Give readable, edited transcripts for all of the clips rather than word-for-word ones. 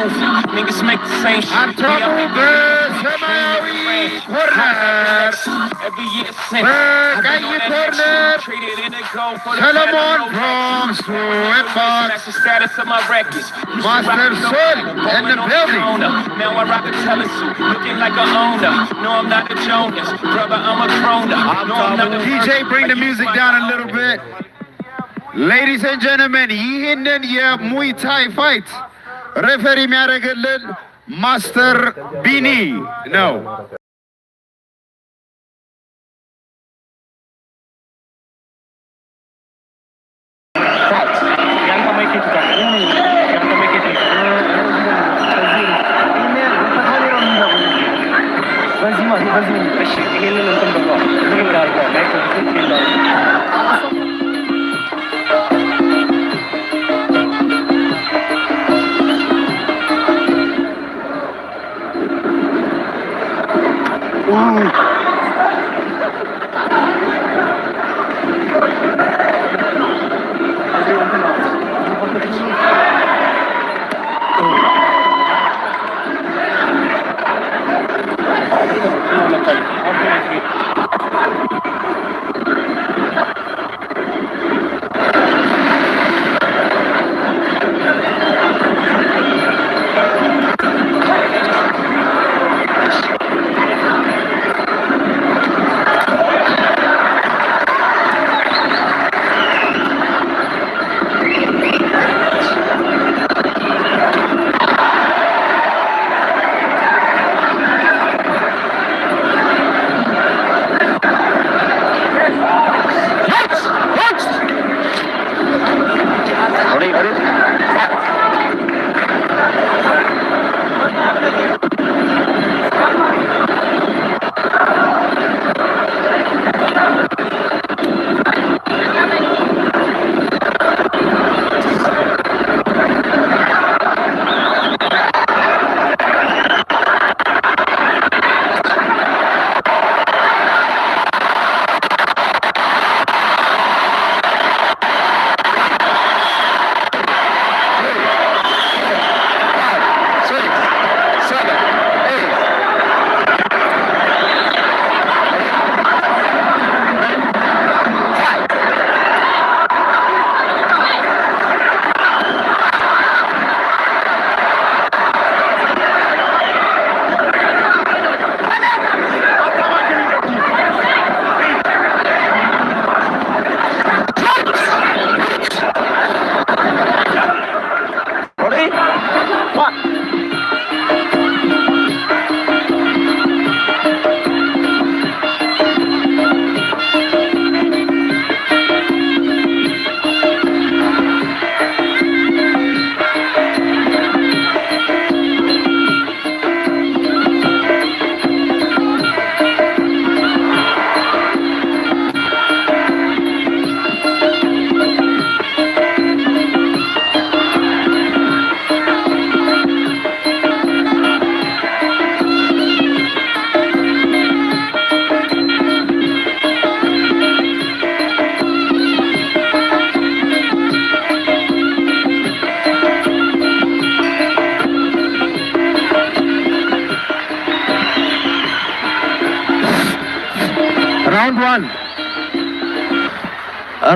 Niggas make the same shit. Every year since traded in a gold for the Solomon from Sweatbox. That's the status of my records. Master Soul in the building. Now I rock a telesuit, looking like a owner. No, I'm not a Jonas, brother, I'm a grown-up. No, I'm not a DJ, bring the music down a little bit. Ladies and gentlemen, ይህንን የሙይ ታይ ፋይት ሬፈሪ የሚያደርግልን ማስተር ቢኒ ነው።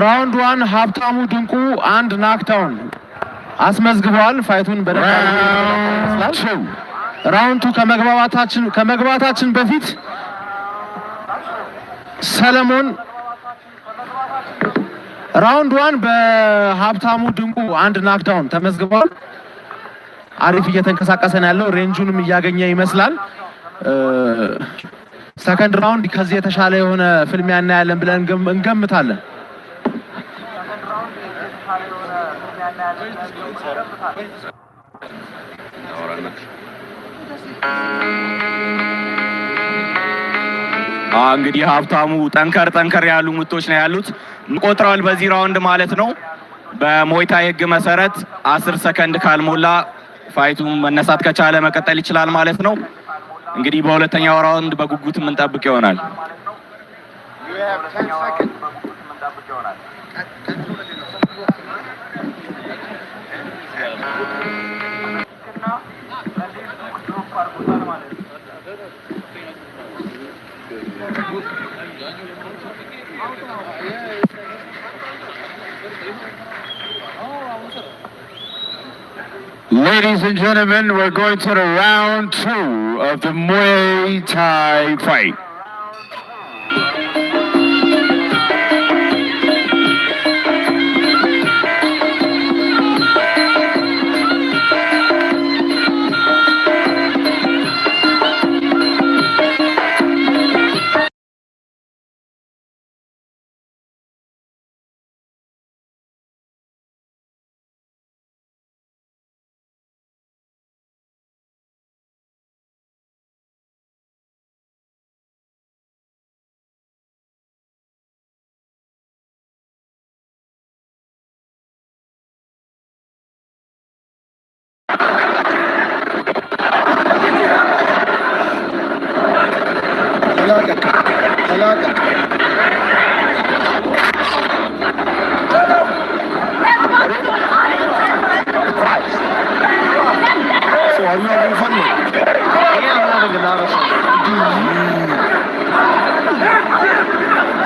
ራውንድ ዋን ሀብታሙ ድንቁ አንድ ናክዳውን አስመዝግቧል። ፋይቱን በደንብ ራውንዱ ከመግባታችን በፊት ሰለሞን ራውንድ ዋን በሀብታሙ ድንቁ አንድ ናክዳውን ተመዝግቧል። አሪፍ እየተንቀሳቀሰ ነው ያለው፣ ሬንጁንም እያገኘ ይመስላል። ሰከንድ ራውንድ ከዚህ የተሻለ የሆነ ፍልሚያ እናያለን ብለን እንገምታለን። እንግዲህ ሀብታሙ ጠንከር ያሉ ምቶች ነው ያሉት ቆጥረዋል በዚህ ራውንድ ማለት ነው። በሞይታይ ህግ መሰረት 10 ሰከንድ ካልሞላ ፋይቱ መነሳት ከቻለ መቀጠል ይችላል ማለት ነው። እንግዲህ በሁለተኛው ራውንድ በጉጉት የምንጠብቅ ይሆናል። Ladies and gentlemen, we're going to the round 2 of the Muay Thai fight. So are you having fun? Yeah, I'm having a lot of fun.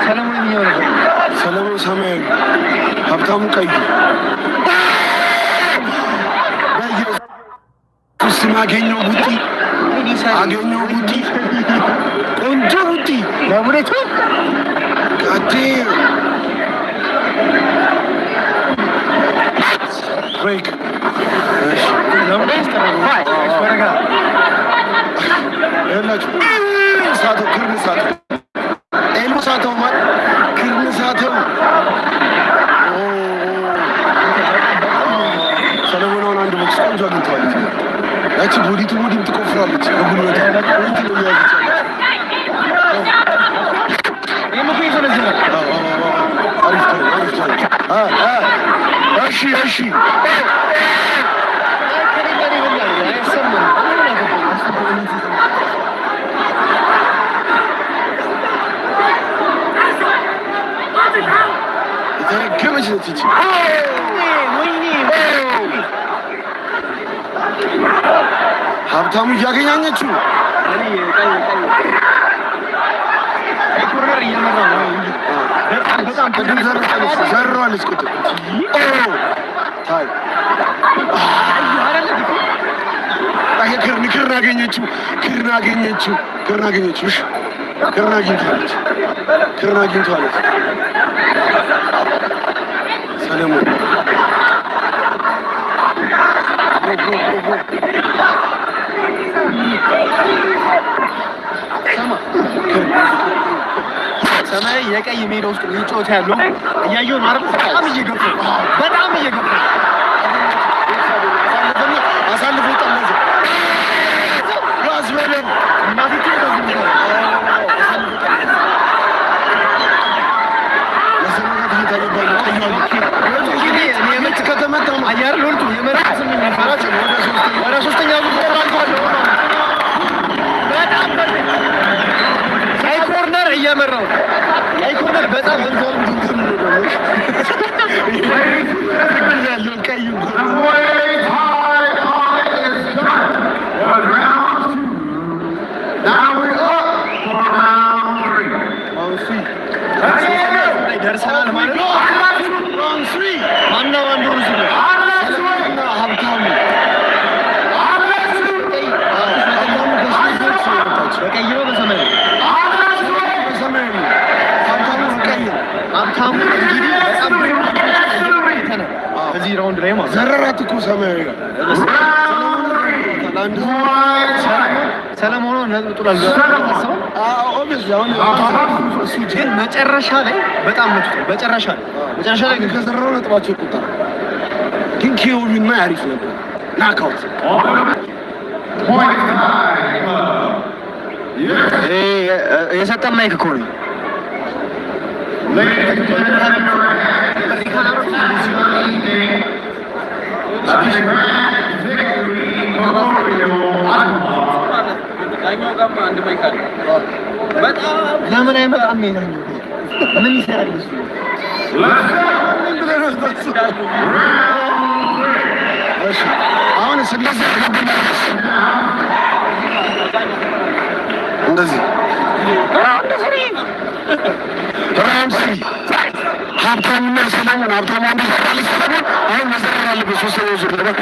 ሰለሞን የሚሆነው ሰለሞን ሰማያዊ ሀብታሙ ቀይ በኢየሱስ አገኘው ቡጢ አገኘው ቡጢ ቆንጆ ቡጢ ለሙሌቱ ጋዴ ብሬክ ሳተው ክርም ሳተው ኤሉ ሳተው ክርም ሳተው ሰለሞናውን አንድ ቦክስ ቆንጆ አግኝተዋለች። ያቺ ቦዲቱ ቦዲም ትቆፍራለች በጉልበታ እሺ እሺ የተረገመች ነች ይቺ። ሀብታሙ እያገኛኘችው ቅድም ዘረዋለች ቅድም ክርን አገኘችው ክርን አገኘችው ክርን አገኘችው ክርን አግኝታለች ክርን አግኝታለች ሰለሞን ሰማይ የቀይ ሜዳ ውስጥ ይጮት ያለው እያየሁ ነው አይደል? በጣም እየገፋ አሳልፎ ጠመዘ ያስበለም እናቲቱ እየመራው አይኮርነር በጣም ያለው ቀዩ ደርሰናል ማለት ነው። ማነው አንዱ ሀብታሙ በቀይ ነው በሰማያዊ ሀብታሙ እንግዲህ በጣም እዚህ ራውንድ ላይ ማለት ዘረራት እኮ ሰማያዊ ሰለሞን ነጥብ ጥሏል። ግን መጨረሻ ላይ በጣም መጨረሻ ላይ ከዘረረው ነጥባቸው ይቆጠራል። ግን ኪዮቢና አሪፍ ነበር። ናካውት የሰጠን ማይክ እኮ ነው። ለምን አይመጣም? ምን ይሰራል እሱ? አሁን እንደዚህ ራምሲ ሀብታሙና ሰለሞን ሀብታሙ አንድ ሰራል ሰለሞን አሁን መሰረት ያለበት ሶስተኛው ዙር ደግሞ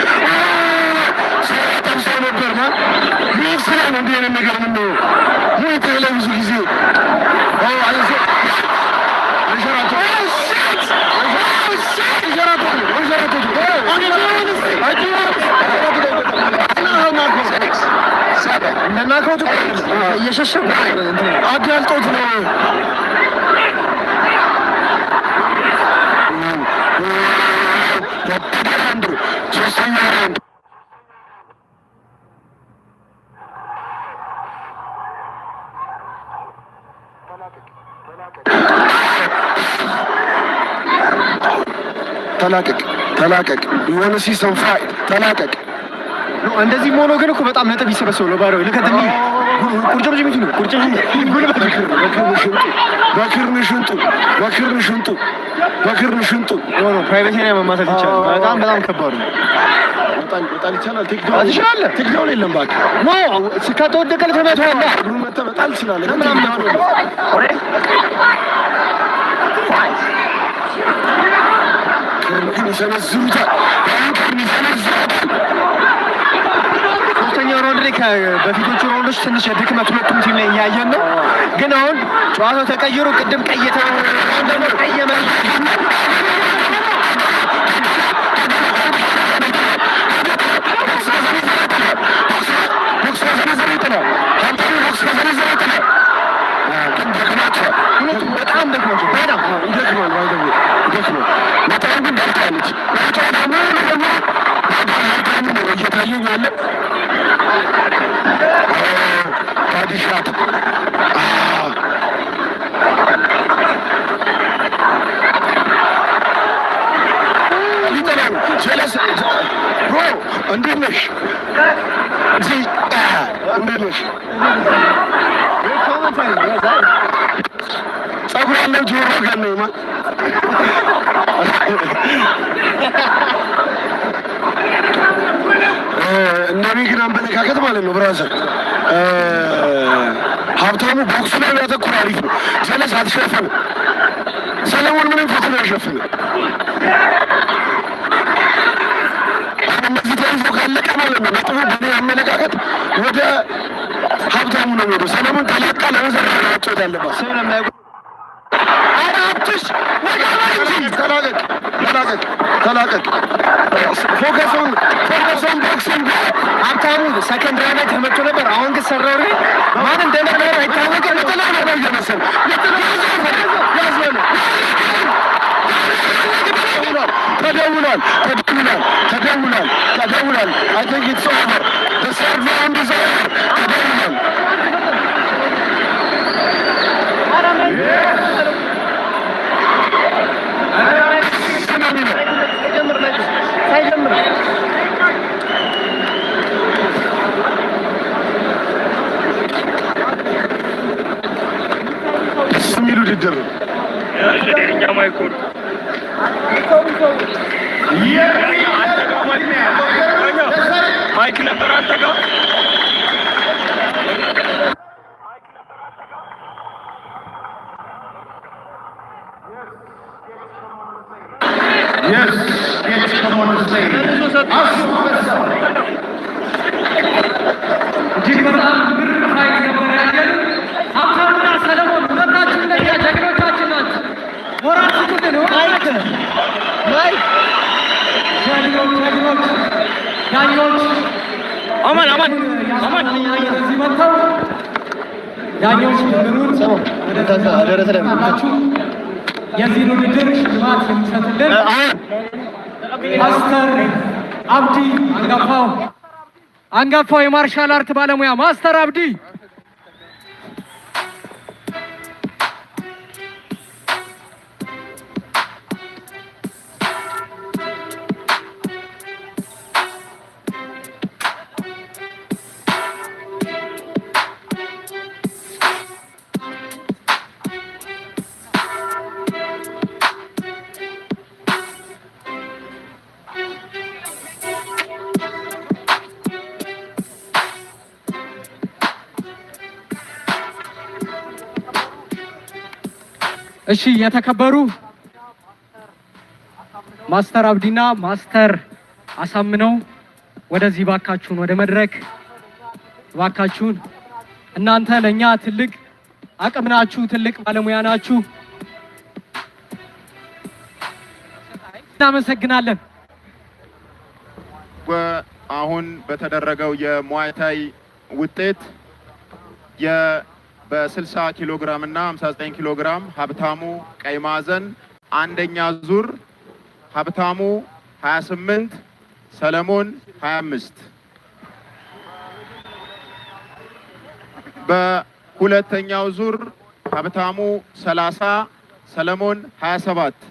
ሰው ነበር ማ ምን ስላለ እንዲህ አይነት ነገር ምን ነው ሙይታ ላይ ብዙ ጊዜ አይዞ አንሸራቶ እንደናከውት እየሸሸ አዳልጦት ነው። ሶስተኛ ራውንድ ተላቀቅ የሆነ ሲስተም ፋይት ተላቀቅ። እንደዚህ ሆኖ ግን እኮ በጣም ነጥብ ይሰበሰብ ነው ባለው ለከተሚ ቁርጭምጭሚት ነው በክርን ሽንጡ ሆኖ ፕራይቬት ኤሪያ መማታት ይቻላል። በጣም ከባድ ነው። በጣም ይቻላል። ቴክዳውን የለም እባክህ ኖ ከተወደቀ ለተመታው እግሩን መጣል ይችላል። ይሰነዝሩታል። ሶስተኛው ራውንድ ላይ በፊቶቹ ራውንዶች ትንሽ የድክመት ሁለቱም ቲም ላይ እያየን ነው። ግን አሁን ጨዋታው ተቀይሮ ቅድም ቀየተ ደግሞ ቀየመ በጣም ደክሟቸው በጣም እየታየኝ ያለ ታዲሻት ሊጠላሉ ጀለስ ብሮ እንዴት ነሽ? እንዴት ነሽ? ጸጉር ያለው ጆሮ ጋር ነው ማ እነቢ ግን አመለካከት ማለት ነው ብራዘር ሀብታሙ ቦክሱ ላይ ያተኩር አሪፍ ነው። ጀለስ አትሸፍንም። ሰለሞን ምንም ፎቶ ላይ አይሸፍንም። እነዚህ ተይዞ ካለቀ ማለት ነው ነጥቡ በእኔ አመለካከት ወደ ሀብታሙ ነው የሚሄደው። ሰለሞን ተለቃ ለመዘራ መጫወት አለባት። ተላቀቅ ፎከሱን ቦክሲንግ ሀብታሙ ሰከንድ ራውንድ ላይ ተመቶ ነበር። አሁን ግን ሰራው ላይ ማን እንደነበር አይታወቅም። ለተላቀ ነው እየመሰለ ተደውሏል። I think it's over. The third round is over. ተደውሏል። የሚል ውድድር ነው። ማይክ ነበር አጠጋ Yes, come on the stage. እጅግ በጣም ግርም ፋይት ነበር ያየን። ሀብታሙና ሰለሞን ሁለታችን ለኛ ጀግኖቻችን ናቸው። ሞራል ስጡልን። ዳኞች አማን እዚህ መጥተው ዳኞች ምሩን የዚህን ውድድር ሽልማት የሚሰጥልን ማስተር አብዲ አንጋፋው የማርሻል አርት ባለሙያ ማስተር አብዲ እሺ የተከበሩ ማስተር አብዲና ማስተር አሳምነው ወደዚህ ባካችሁን ወደ መድረክ ባካችሁን። እናንተ ለኛ ትልቅ አቅም ናችሁ፣ ትልቅ ባለሙያ ናችሁ። እናመሰግናለን። አሁን በተደረገው የሙዋይታይ ውጤት በ60 ኪሎ ግራም እና 59 ኪሎ ግራም ሀብታሙ ቀይ ማዕዘን አንደኛ ዙር ሀብታሙ 28 ሰለሞን 25 በሁለተኛው ዙር ሀብታሙ 30 ሰለሞን 27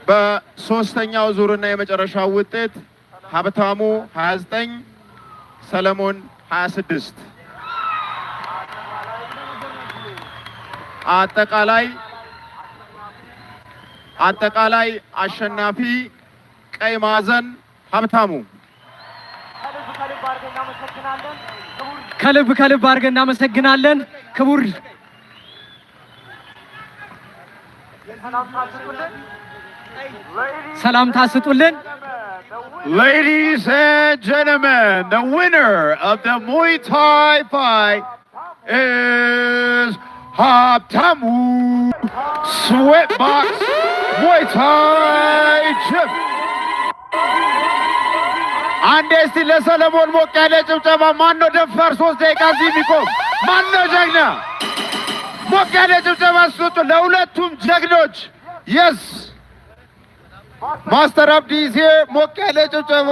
በሶስተኛው ዙርና የመጨረሻው ውጤት ሀብታሙ 29 ሰለሞን 26 አጠቃላይ አሸናፊ ቀይ ማዕዘን ሀብታሙ። ከልብ አድርገን እናመሰግናለን። ክቡር ሰላምታ ስጡልን። Ladies and gentlemen, the winner of the Muay Thai fight is Habtamu Sweatbox Muay Thai Gym. አንድ እስቲ ለሰለሞን ሞቅ ያለ ጭብጨባ። ማነው ደፋር 3 ደቂቃ እዚህ የሚቆም ማነው ጀግና? ሞቅ ያለ ጭብጨባ ስጡ ለሁለቱም ጀግኖች። የስ ማስተር አብዲ ሞቅ ያለ ጭብጨባ።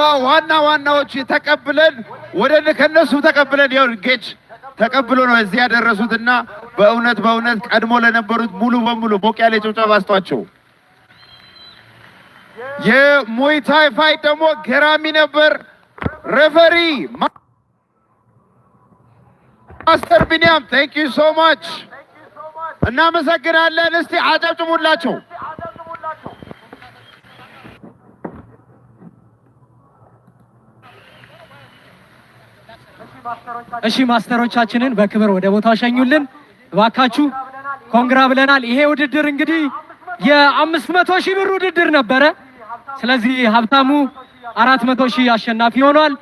ዋናዎች ተቀብለን ከነሱ ተቀብለን ይኸው ጌች ተቀብሎ ነው እዚህ ያደረሱትና በእውነት ቀድሞ ለነበሩት ሙሉ በሙሉ ሞቅ ያለ ጭብጨባ አስጧቸው። የሙይ ታይ ፋይት ደግሞ ገራሚ ነበር። ሬፈሪ ማስተር ቢኒያም ቴንክ ዩ ሶ ማች እናመሰግናለን። እስቲ አጨብጭቡላቸው። እሺ ማስተሮቻችንን በክብር ወደ ቦታው ሸኙልን እባካችሁ። ኮንግራ ብለናል። ይሄ ውድድር እንግዲህ የ500,000 ብር ውድድር ነበረ። ስለዚህ ሀብታሙ 400,000 አሸናፊ ሆኗል።